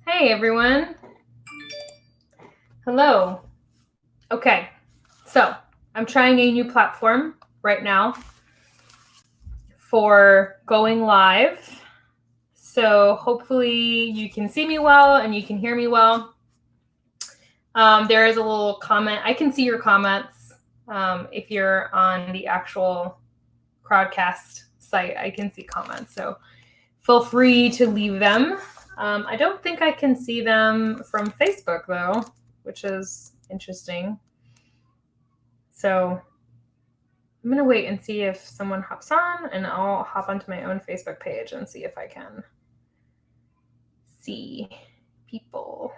Hey everyone. Hello. Okay, so I'm trying a new platform right now for going live. So hopefully you can see me well and you can hear me well. There is a little comment. I can see your comments if you're on the actual Crowdcast site. I can see comments, so feel free to leave them. I don't think I can see them from Facebook though, which is interesting. So I'm going to wait and see if someone hops on, and I'll hop onto my own Facebook page and see if I can see people.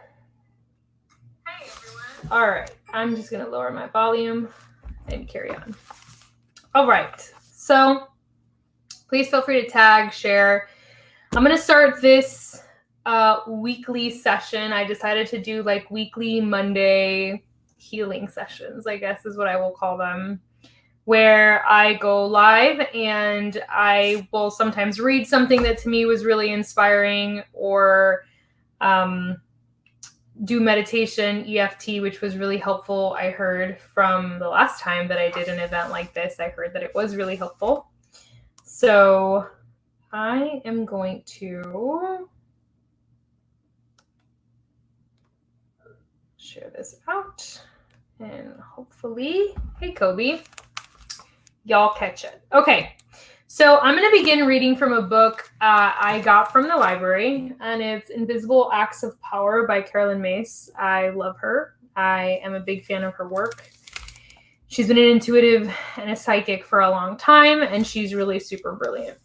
Hey, everyone. All right. I'm just going to lower my volume and carry on. All right. So please feel free to tag, share. I'm going to start this weekly session. I decided to do like weekly Monday healing sessions, I guess is what I will call them, where I go live and I will sometimes read something that to me was really inspiring, or do meditation, EFT, which was really helpful. I heard from the last time that I did an event like this, I heard that it was really helpful. So I am going to share this out and hopefully, hey Kobe, y'all catch it. Okay, so I'm going to begin reading from a book I got from the library, and it's Invisible Acts of Power by Carolyn Mace. I love her. I am a big fan of her work. She's been an intuitive and a psychic for a long time, and she's really super brilliant.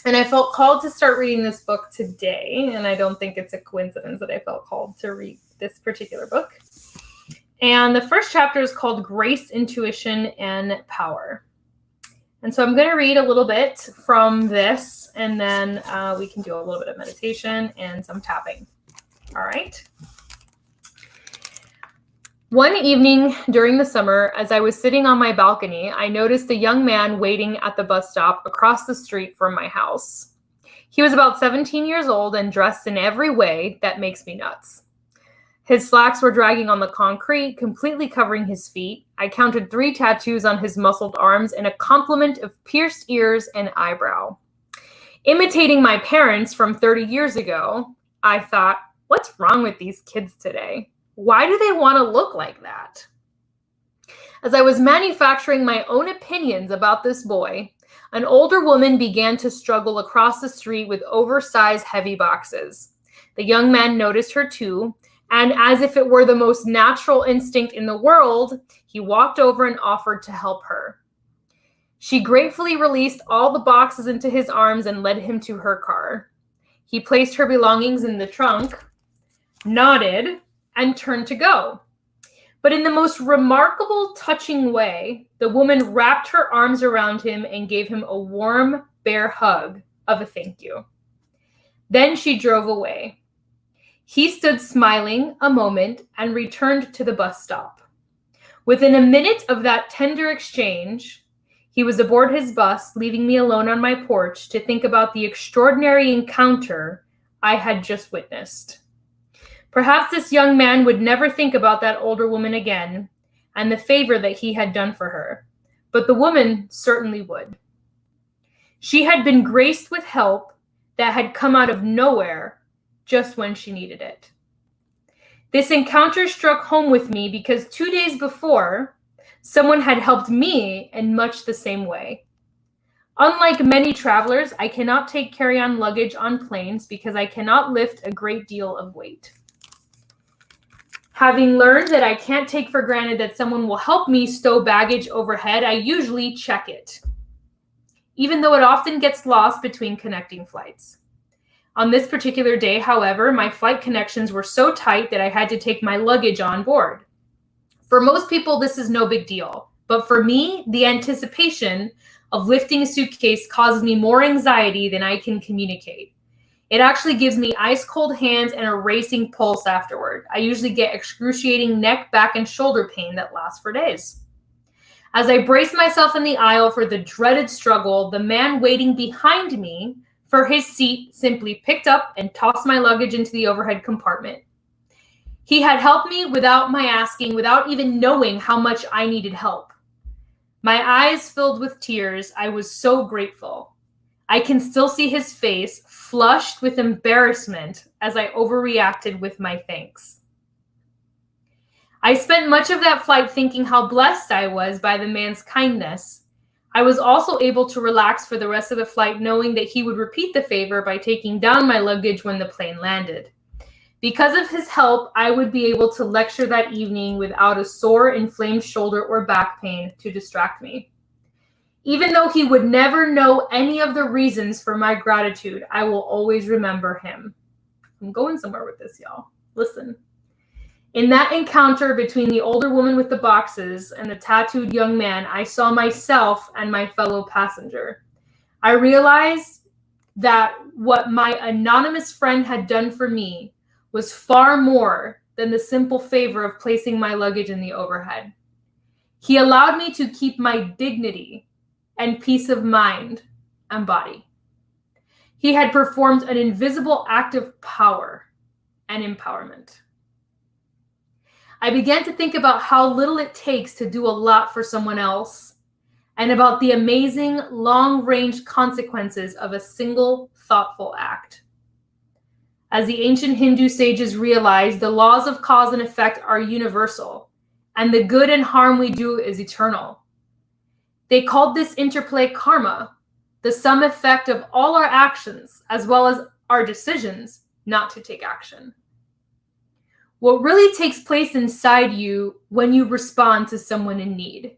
And I felt called to start reading this book today, and I don't think it's a coincidence that I felt called to read this particular book. And the first chapter is called Grace, Intuition, and Power. And so I'm going to read a little bit from this, and then we can do a little bit of meditation and some tapping. All right. One evening during the summer, as I was sitting on my balcony, I noticed a young man waiting at the bus stop across the street from my house. He was about 17 years old and dressed in every way that makes me nuts. His slacks were dragging on the concrete, completely covering his feet. I counted 3 tattoos on his muscled arms and a complement of pierced ears and eyebrow. Imitating my parents from 30 years ago, I thought, what's wrong with these kids today? Why do they want to look like that? As I was manufacturing my own opinions about this boy, an older woman began to struggle across the street with oversized heavy boxes. The young man noticed her too, and as if it were the most natural instinct in the world, he walked over and offered to help her. She gratefully released all the boxes into his arms and led him to her car. He placed her belongings in the trunk, nodded, and turned to go. But in the most remarkable, touching way, the woman wrapped her arms around him and gave him a warm, bear hug of a thank you. Then she drove away. He stood smiling a moment and returned to the bus stop. Within a minute of that tender exchange, he was aboard his bus, leaving me alone on my porch to think about the extraordinary encounter I had just witnessed. Perhaps this young man would never think about that older woman again and the favor that he had done for her, but the woman certainly would. She had been graced with help that had come out of nowhere just when she needed it. This encounter struck home with me because 2 days before, someone had helped me in much the same way. Unlike many travelers, I cannot take carry-on luggage on planes because I cannot lift a great deal of weight. Having learned that I can't take for granted that someone will help me stow baggage overhead, I usually check it, even though it often gets lost between connecting flights. On this particular day, however, my flight connections were so tight that I had to take my luggage on board. For most people, this is no big deal, but for me, the anticipation of lifting a suitcase causes me more anxiety than I can communicate. It actually gives me ice cold hands and a racing pulse afterward. I usually get excruciating neck, back, and shoulder pain that lasts for days. As I braced myself in the aisle for the dreaded struggle, the man waiting behind me for his seat, simply picked up and tossed my luggage into the overhead compartment. He had helped me without my asking, without even knowing how much I needed help. My eyes filled with tears. I was so grateful. I can still see his face, flushed with embarrassment, as I overreacted with my thanks. I spent much of that flight thinking how blessed I was by the man's kindness. I was also able to relax for the rest of the flight, knowing that he would repeat the favor by taking down my luggage when the plane landed. Because of his help, I would be able to lecture that evening without a sore, inflamed shoulder or back pain to distract me. Even though he would never know any of the reasons for my gratitude, I will always remember him. I'm going somewhere with this, y'all. Listen. In that encounter between the older woman with the boxes and the tattooed young man, I saw myself and my fellow passenger. I realized that what my anonymous friend had done for me was far more than the simple favor of placing my luggage in the overhead. He allowed me to keep my dignity and peace of mind and body. He had performed an invisible act of power and empowerment. I began to think about how little it takes to do a lot for someone else, and about the amazing long-range consequences of a single thoughtful act. As the ancient Hindu sages realized, the laws of cause and effect are universal, and the good and harm we do is eternal. They called this interplay karma, the sum effect of all our actions, as well as our decisions not to take action. What really takes place inside you when you respond to someone in need?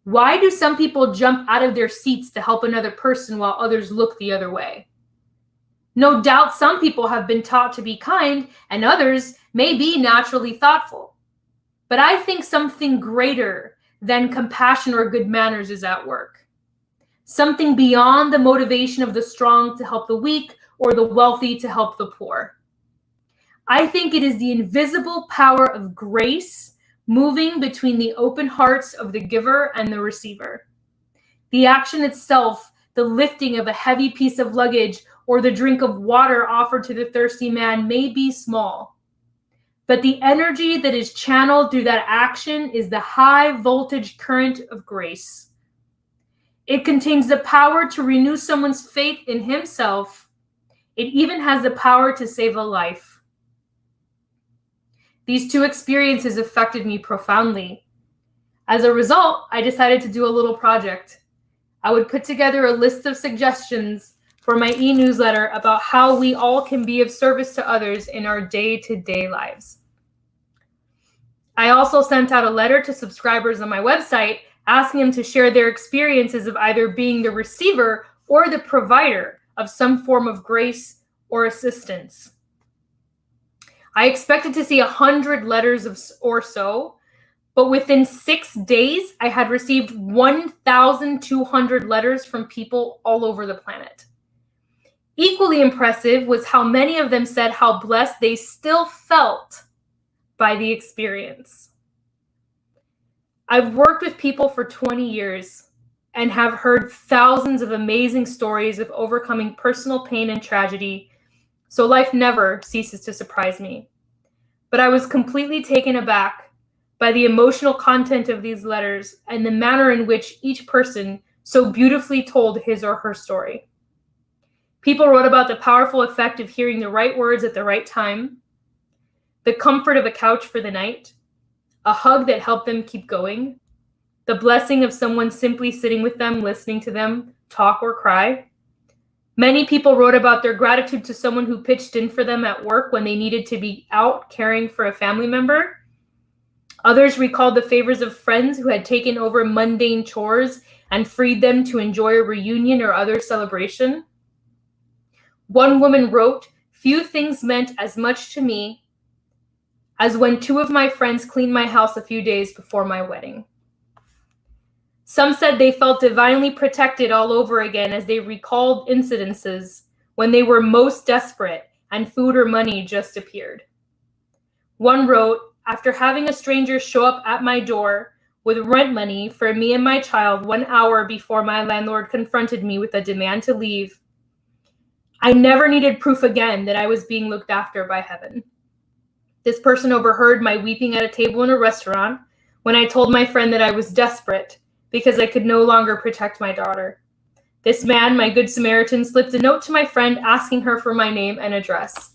Why do some people jump out of their seats to help another person while others look the other way? No doubt some people have been taught to be kind, and others may be naturally thoughtful. But I think something greater than compassion or good manners is at work. Something beyond the motivation of the strong to help the weak or the wealthy to help the poor. I think it is the invisible power of grace moving between the open hearts of the giver and the receiver. The action itself, the lifting of a heavy piece of luggage or the drink of water offered to the thirsty man, may be small. But the energy that is channeled through that action is the high voltage current of grace. It contains the power to renew someone's faith in himself. It even has the power to save a life. These two experiences affected me profoundly. As a result, I decided to do a little project. I would put together a list of suggestions for my e-newsletter about how we all can be of service to others in our day-to-day lives. I also sent out a letter to subscribers on my website asking them to share their experiences of either being the receiver or the provider of some form of grace or assistance. I expected to see 100 letters or so, but within 6 days, I had received 1,200 letters from people all over the planet. Equally impressive was how many of them said how blessed they still felt by the experience. I've worked with people for 20 years and have heard thousands of amazing stories of overcoming personal pain and tragedy, so life never ceases to surprise me. But I was completely taken aback by the emotional content of these letters and the manner in which each person so beautifully told his or her story. People wrote about the powerful effect of hearing the right words at the right time, the comfort of a couch for the night, a hug that helped them keep going, the blessing of someone simply sitting with them, listening to them talk or cry. Many people wrote about their gratitude to someone who pitched in for them at work when they needed to be out caring for a family member. Others recalled the favors of friends who had taken over mundane chores and freed them to enjoy a reunion or other celebration. One woman wrote, "Few things meant as much to me as when 2 of my friends cleaned my house a few days before my wedding." Some said they felt divinely protected all over again as they recalled incidences when they were most desperate and food or money just appeared. One wrote, "After having a stranger show up at my door with rent money for me and my child 1 hour before my landlord confronted me with a demand to leave, I never needed proof again that I was being looked after by heaven. This person overheard my weeping at a table in a restaurant when I told my friend that I was desperate because I could no longer protect my daughter. This man, my good Samaritan, slipped a note to my friend asking her for my name and address.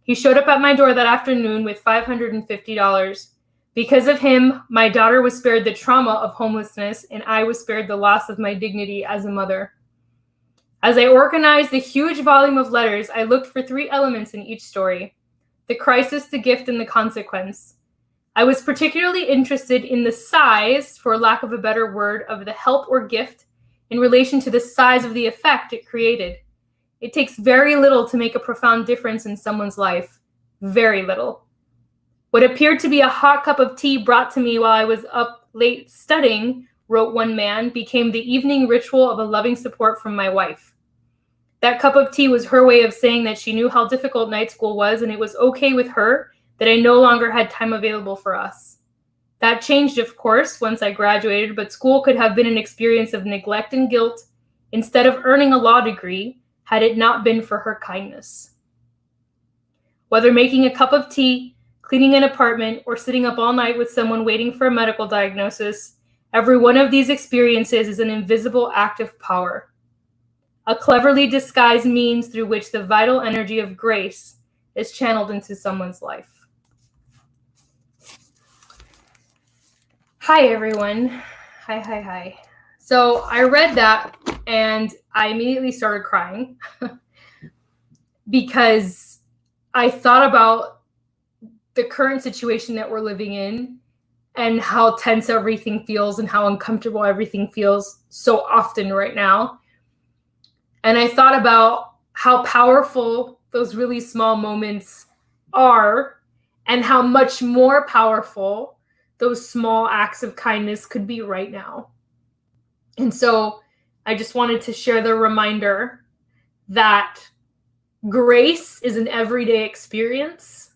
He showed up at my door that afternoon with $550. Because of him, my daughter was spared the trauma of homelessness, and I was spared the loss of my dignity as a mother. As I organized the huge volume of letters, I looked for 3 elements in each story: the crisis, the gift, and the consequence. I was particularly interested in the size, for lack of a better word, of the help or gift in relation to the size of the effect it created. It takes very little to make a profound difference in someone's life. Very little. What appeared to be a hot cup of tea brought to me while I was up late studying, wrote one man, became the evening ritual of a loving support from my wife. That cup of tea was her way of saying that she knew how difficult night school was, and it was okay with her that I no longer had time available for us. That changed, of course, once I graduated, but school could have been an experience of neglect and guilt instead of earning a law degree had it not been for her kindness. Whether making a cup of tea, cleaning an apartment, or sitting up all night with someone waiting for a medical diagnosis, every one of these experiences is an invisible act of power, a cleverly disguised means through which the vital energy of grace is channeled into someone's life. Hi, everyone. Hi. So I read that and I immediately started crying because I thought about the current situation that we're living in and how tense everything feels and how uncomfortable everything feels so often right now. And I thought about how powerful those really small moments are and how much more powerful those small acts of kindness could be right now. And so I just wanted to share the reminder that grace is an everyday experience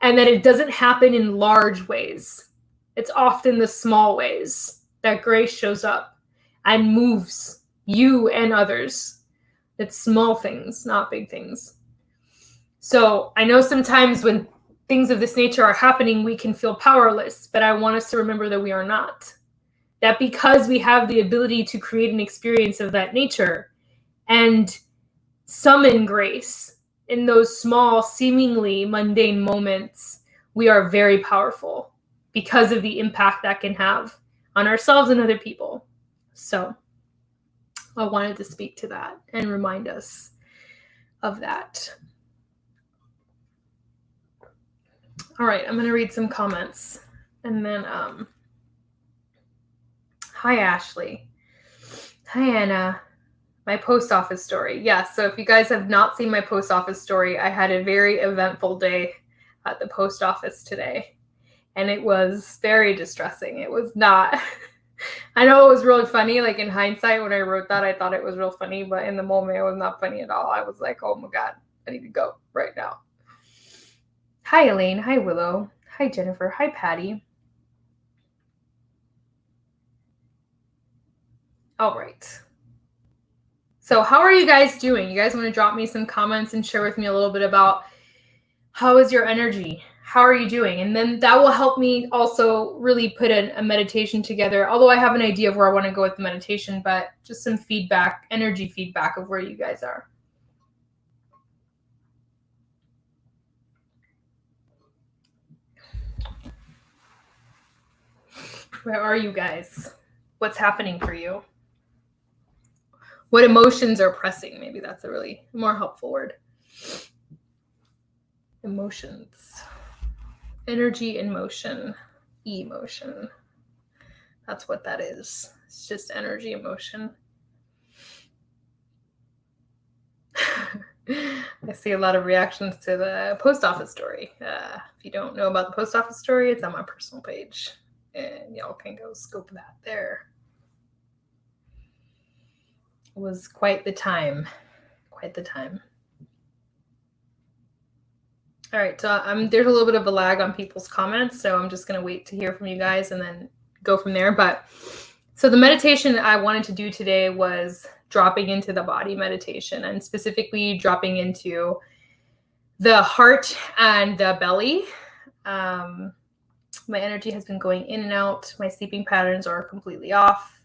and that it doesn't happen in large ways. It's often the small ways that grace shows up and moves you and others. It's small things, not big things. So I know sometimes when things of this nature are happening, we can feel powerless, but I want us to remember that we are not. That because we have the ability to create an experience of that nature and summon grace in those small, seemingly mundane moments, we are very powerful because of the impact that can have on ourselves and other people. So I wanted to speak to that and remind us of that. All right, I'm going to read some comments. And then, hi, Ashley. Hi, Anna. My post office story. Yes, so if you guys have not seen my post office story, I had a very eventful day at the post office today. And it was very distressing. It was not... I know it was really funny. Like in hindsight, when I wrote that, I thought it was real funny. But in the moment, it was not funny at all. I was like, oh my God, I need to go right now. Hi, Elaine. Hi, Willow. Hi, Jennifer. Hi, Patty. All right. So how are you guys doing? You guys want to drop me some comments and share with me a little bit about how is your energy? How are you doing? And then that will help me also really put a meditation together. Although I have an idea of where I want to go with the meditation, but just some feedback, energy feedback of where you guys are. Where are you guys? What's happening for you? What emotions are pressing? Maybe that's a really more helpful word. Emotions. Energy in motion. Emotion. That's what that is. It's just energy, emotion. I see a lot of reactions to the post office story. If you don't know about the post office story, it's on my personal page. And y'all can go scope that there. It was quite the time. Quite the time. All right, so there's a little bit of a lag on people's comments, so I'm just going to wait to hear from you guys and then go from there. But so the meditation I wanted to do today was dropping into the body meditation, and specifically dropping into the heart and the belly. My energy has been going in and out. My sleeping patterns are completely off.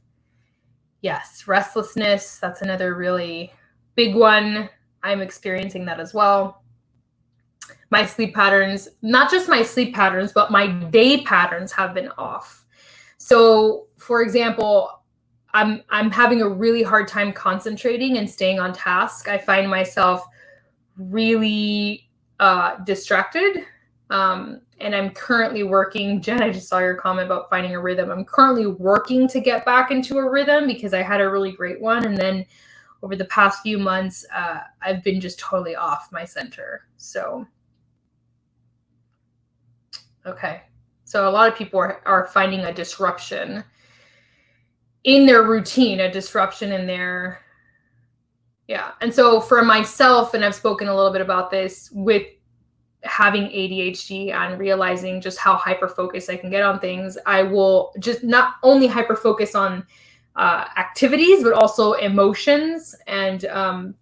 Yes, restlessness, that's another really big one. I'm experiencing that as well. My sleep patterns, not just my sleep patterns, but my day patterns have been off. So, for example, I'm having a really hard time concentrating and staying on task. I find myself really distracted. And I'm currently working. Jen, I just saw your comment about finding a rhythm. I'm currently working to get back into a rhythm because I had a really great one. And then over the past few months, I've been just totally off my center. So, okay. So a lot of people are finding a disruption in their routine, a disruption in their, yeah. And so for myself, and I've spoken a little bit about this with having ADHD and realizing just how hyper-focused I can get on things, I will just not only hyper-focus on activities, but also emotions and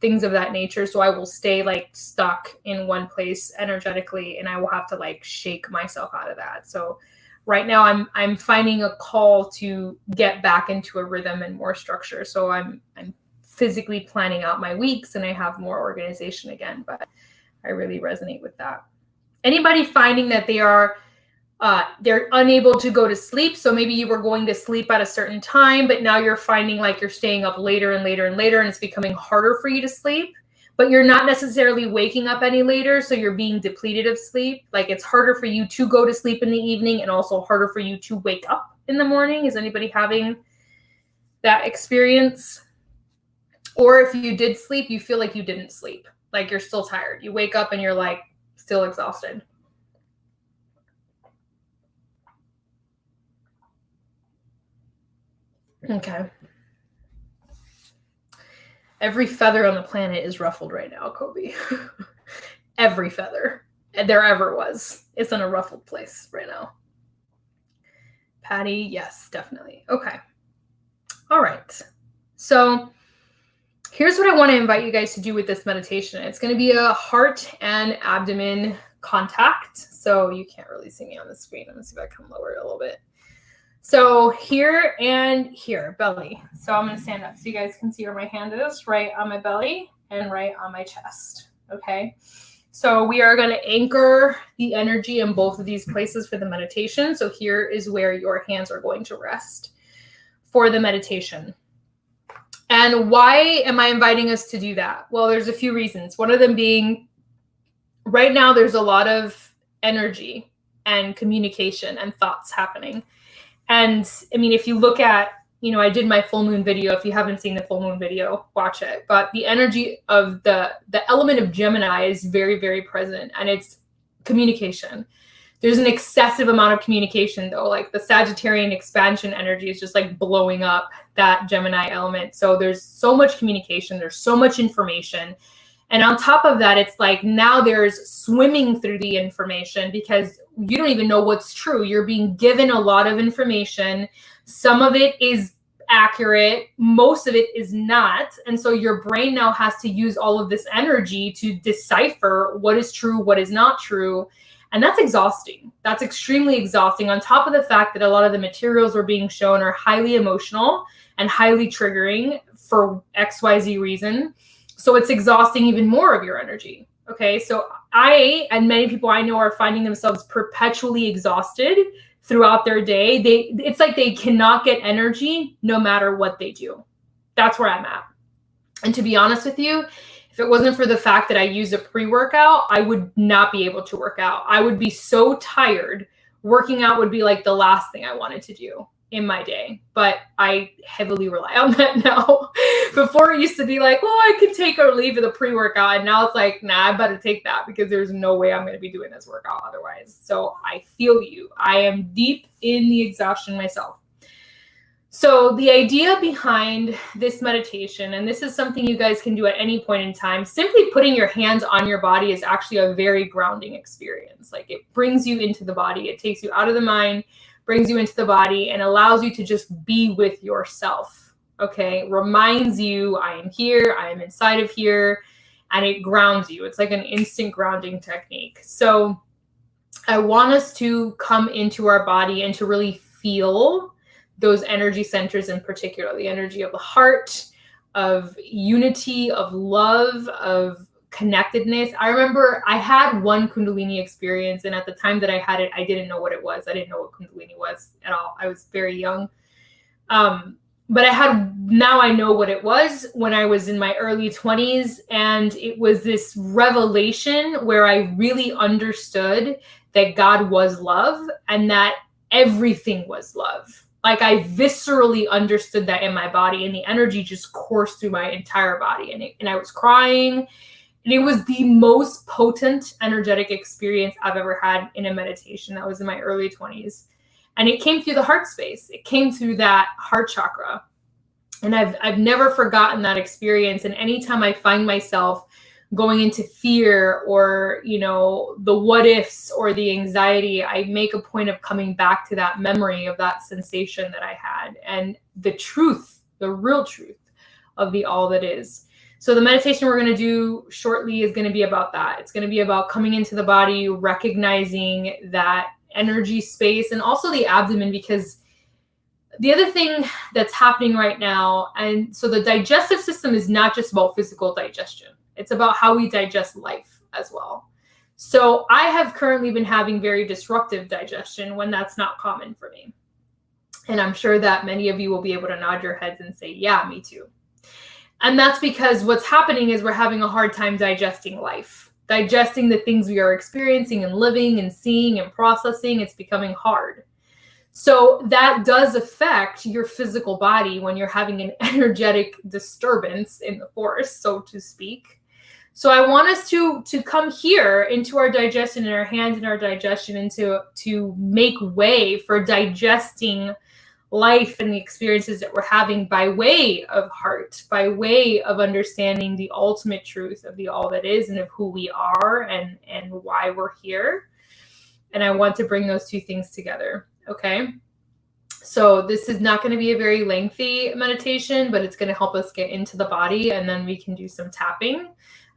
things of that nature. So I will stay like stuck in one place energetically, and I will have to like shake myself out of that. So right now I'm finding a call to get back into a rhythm and more structure. So I'm physically planning out my weeks, and I have more organization again, but I really resonate with that. Anybody finding that they're unable to go to sleep? So maybe you were going to sleep at a certain time, but now you're finding like you're staying up later and later and later, and it's becoming harder for you to sleep, but you're not necessarily waking up any later. So you're being depleted of sleep. Like it's harder for you to go to sleep in the evening and also harder for you to wake up in the morning. Is anybody having that experience? Or if you did sleep, you feel like you didn't sleep. Like you're still tired. You wake up and you're like still exhausted. Okay. Every feather on the planet is ruffled right now, Kobe. Every feather there ever was. It's in a ruffled place right now. Patty, yes, definitely. Okay. All right. So here's what I want to invite you guys to do with this meditation. It's going to be a heart and abdomen contact. So you can't really see me on the screen. Let me see if I can lower it a little bit. So here and here, belly. So I'm going to stand up so you guys can see where my hand is, right on my belly and right on my chest. Okay. So we are going to anchor the energy in both of these places for the meditation. So here is where your hands are going to rest for the meditation. And why am I inviting us to do that? Well, there's a few reasons. One of them being right now, there's a lot of energy and communication and thoughts happening. And I mean, if you look at, I did my full moon video. If you haven't seen the full moon video, watch it. But the energy of the element of Gemini is very, very present, and it's communication. There's an excessive amount of communication though. Like the Sagittarian expansion energy is just like blowing up that Gemini element. So there's so much communication. There's so much information. And on top of that, it's like now there's swimming through the information because you don't even know what's true. You're being given a lot of information. Some of it is accurate. Most of it is not. And so your brain now has to use all of this energy to decipher what is true, what is not true. And that's exhausting. That's extremely exhausting. On top of the fact that a lot of the materials we're being shown are highly emotional and highly triggering for XYZ reason. So it's exhausting even more of your energy. Okay. So I, and many people I know, are finding themselves perpetually exhausted throughout their day. It's like they cannot get energy no matter what they do. That's where I'm at. And to be honest with you, if it wasn't for the fact that I use a pre-workout, I would not be able to work out. I would be so tired. Working out would be like the last thing I wanted to do in my day. But I heavily rely on that now. Before it used to be like, well, I could take or leave of the pre-workout. And now it's like, nah, I better take that because there's no way I'm going to be doing this workout otherwise. So I feel you. I am deep in the exhaustion myself. So the idea behind this meditation, and this is something you guys can do at any point in time, simply putting your hands on your body is actually a very grounding experience. Like it brings you into the body. It takes you out of the mind, brings you into the body, and allows you to just be with yourself. Okay, reminds you I am here, I am inside of here, and it grounds you. It's like an instant grounding technique. So I want us to come into our body and to really feel those energy centers, in particular, the energy of the heart, of unity, of love, of connectedness. I remember I had one Kundalini experience, and at the time that I had it, I didn't know what it was. I didn't know what Kundalini was at all. I was very young. But now I know what it was when I was in my early 20s. And it was this revelation where I really understood that God was love and that everything was love. Like I viscerally understood that in my body, and the energy just coursed through my entire body. And I was crying. And it was the most potent energetic experience I've ever had in a meditation. That was in my early 20s. And it came through the heart space. It came through that heart chakra. And I've never forgotten that experience. And anytime I find myself going into fear or, the what ifs or the anxiety, I make a point of coming back to that memory of that sensation that I had and the truth, the real truth of the all that is. So the meditation we're going to do shortly is going to be about that. It's going to be about coming into the body, recognizing that energy space, and also the abdomen, because the other thing that's happening right now, and so the digestive system is not just about physical digestion. It's about how we digest life as well. So I have currently been having very disruptive digestion when that's not common for me. And I'm sure that many of you will be able to nod your heads and say, yeah, me too. And that's because what's happening is we're having a hard time digesting life, digesting the things we are experiencing and living and seeing and processing. It's becoming hard. So that does affect your physical body when you're having an energetic disturbance in the force, so to speak. So I want us to come here into our digestion and our hands in our digestion, and to make way for digesting life and the experiences that we're having by way of heart, by way of understanding the ultimate truth of the all that is and of who we are and why we're here. And I want to bring those two things together. Okay. So this is not going to be a very lengthy meditation, but it's going to help us get into the body, and then we can do some tapping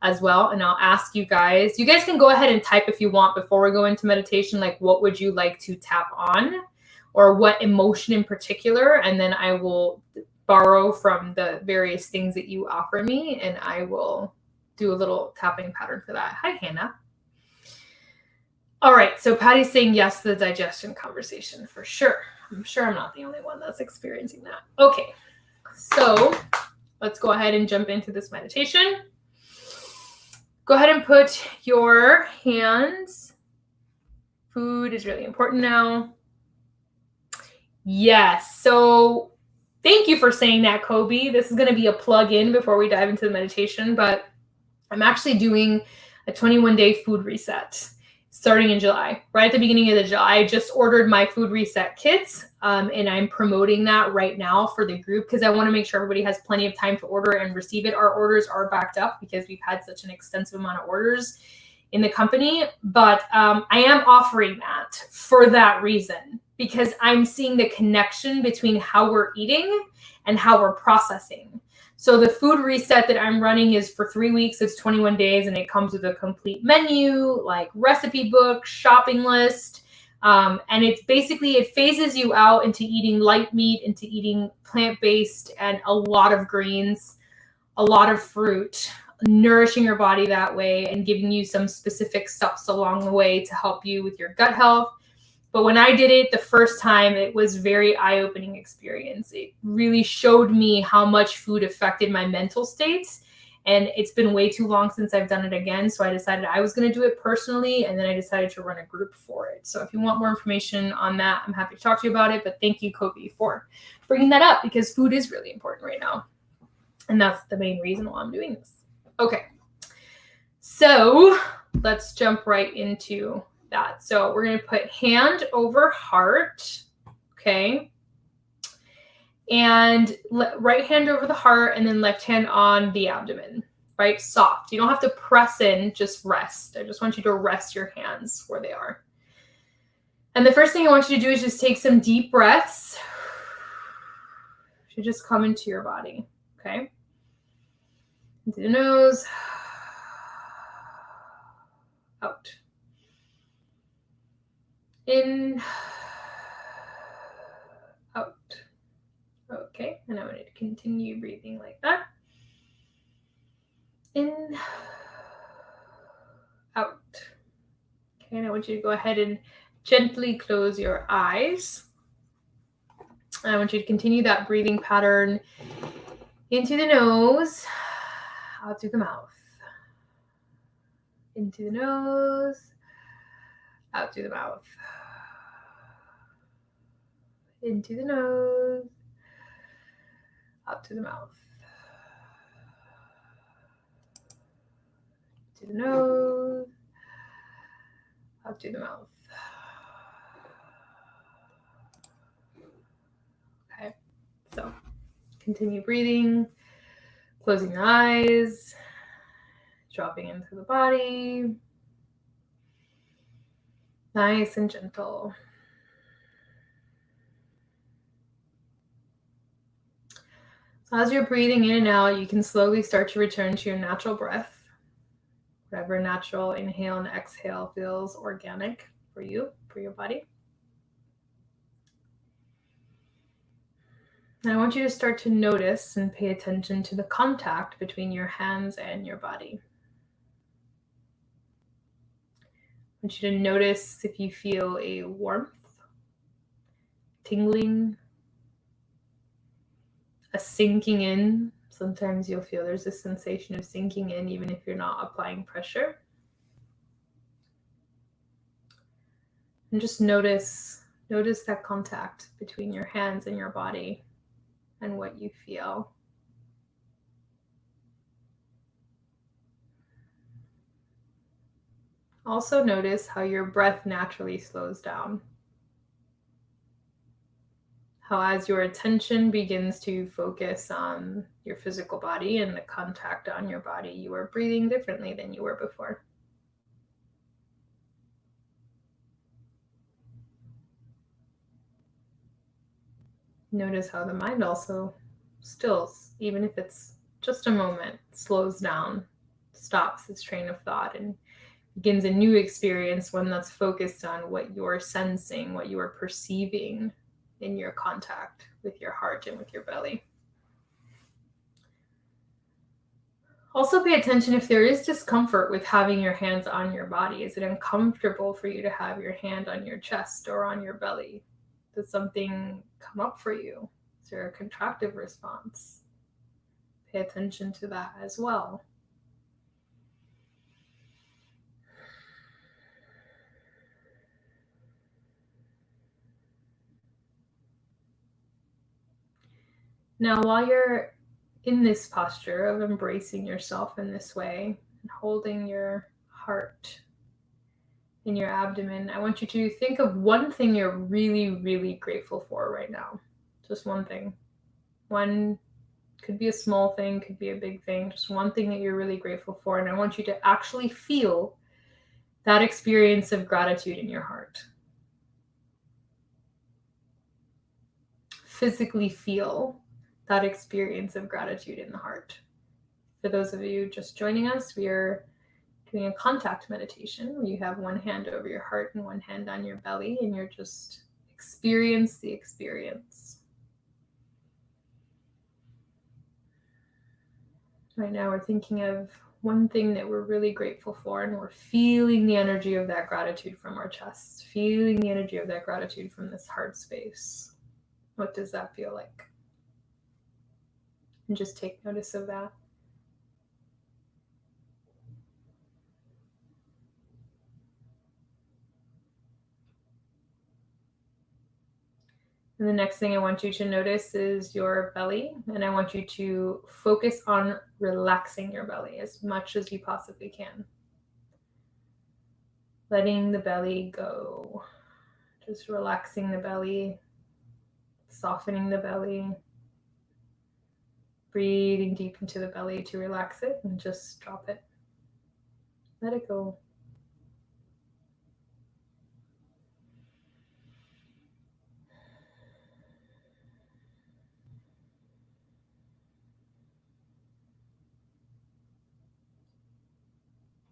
as well. And I'll ask you guys can go ahead and type if you want before we go into meditation, like what would you like to tap on, or what emotion in particular, and then I will borrow from the various things that you offer me, and I will do a little tapping pattern for that. Hi, Hannah. All right, so Patty's saying yes to the digestion conversation for sure. I'm sure I'm not the only one that's experiencing that. Okay, so let's go ahead and jump into this meditation. Go ahead and put your hands. Food is really important now. Yes. So thank you for saying that, Kobe. This is going to be a plug-in before we dive into the meditation, but I'm actually doing a 21-day food reset starting in July. Right at the beginning of the July, I just ordered my food reset kits, and I'm promoting that right now for the group because I want to make sure everybody has plenty of time to order and receive it. Our orders are backed up because we've had such an extensive amount of orders in the company, but I am offering that for that reason, because I'm seeing the connection between how we're eating and how we're processing. So the food reset that I'm running is for 3 weeks. It's 21 days, and it comes with a complete menu, like recipe book, shopping list. And it's basically, it phases you out into eating light meat, into eating plant-based, and a lot of greens, a lot of fruit, nourishing your body that way and giving you some specific steps along the way to help you with your gut health. But when I did it the first time, it was a very eye-opening experience. It really showed me how much food affected my mental states. And it's been way too long since I've done it again. So I decided I was going to do it personally. And then I decided to run a group for it. So if you want more information on that, I'm happy to talk to you about it. But thank you, Kobe, for bringing that up, because food is really important right now. And that's the main reason why I'm doing this. Okay. So let's jump right into that. So we're going to put hand over heart. Okay. And right hand over the heart, and then left hand on the abdomen, right? Soft. You don't have to press in, just rest. I just want you to rest your hands where they are. And the first thing I want you to do is just take some deep breaths. to just come into your body, okay? Into the nose, out. In, out. Okay, and I want you to continue breathing like that. In, out. Okay, and I want you to go ahead and gently close your eyes. I want you to continue that breathing pattern into the nose, out through the mouth. Into the nose, out through the mouth. Into the nose, out through the mouth. To the nose, out through the mouth. Okay, so continue breathing, closing the eyes, dropping into the body. Nice and gentle. So as you're breathing in and out, you can slowly start to return to your natural breath. Whatever natural inhale and exhale feels organic for you, for your body. And I want you to start to notice and pay attention to the contact between your hands and your body. I want you to notice if you feel a warmth, tingling, a sinking in. Sometimes you'll feel there's a sensation of sinking in even if you're not applying pressure. And just notice that contact between your hands and your body and what you feel. Also notice how your breath naturally slows down. How as your attention begins to focus on your physical body and the contact on your body, you are breathing differently than you were before. Notice how the mind also stills, even if it's just a moment, slows down, stops its train of thought, and begins a new experience, one that's focused on what you're sensing, what you are perceiving in your contact with your heart and with your belly. Also pay attention if there is discomfort with having your hands on your body. Is it uncomfortable for you to have your hand on your chest or on your belly? Does something come up for you? Is there a contractive response? Pay attention to that as well. Now, while you're in this posture of embracing yourself in this way and holding your heart in your abdomen, I want you to think of one thing you're really, really grateful for right now. Just one thing. One could be a small thing, could be a big thing, just one thing that you're really grateful for. And I want you to actually feel that experience of gratitude in your heart. Physically feel that experience of gratitude in the heart. For those of you just joining us, we are doing a contact meditation where you have one hand over your heart and one hand on your belly, and you're just experience the experience. Right now we're thinking of one thing that we're really grateful for, and we're feeling the energy of that gratitude from our chest, feeling the energy of that gratitude from this heart space. What does that feel like? And just take notice of that. And the next thing I want you to notice is your belly, and I want you to focus on relaxing your belly as much as you possibly can. Letting the belly go. Just relaxing the belly, softening the belly. Breathing deep into the belly to relax it and just drop it. Let it go.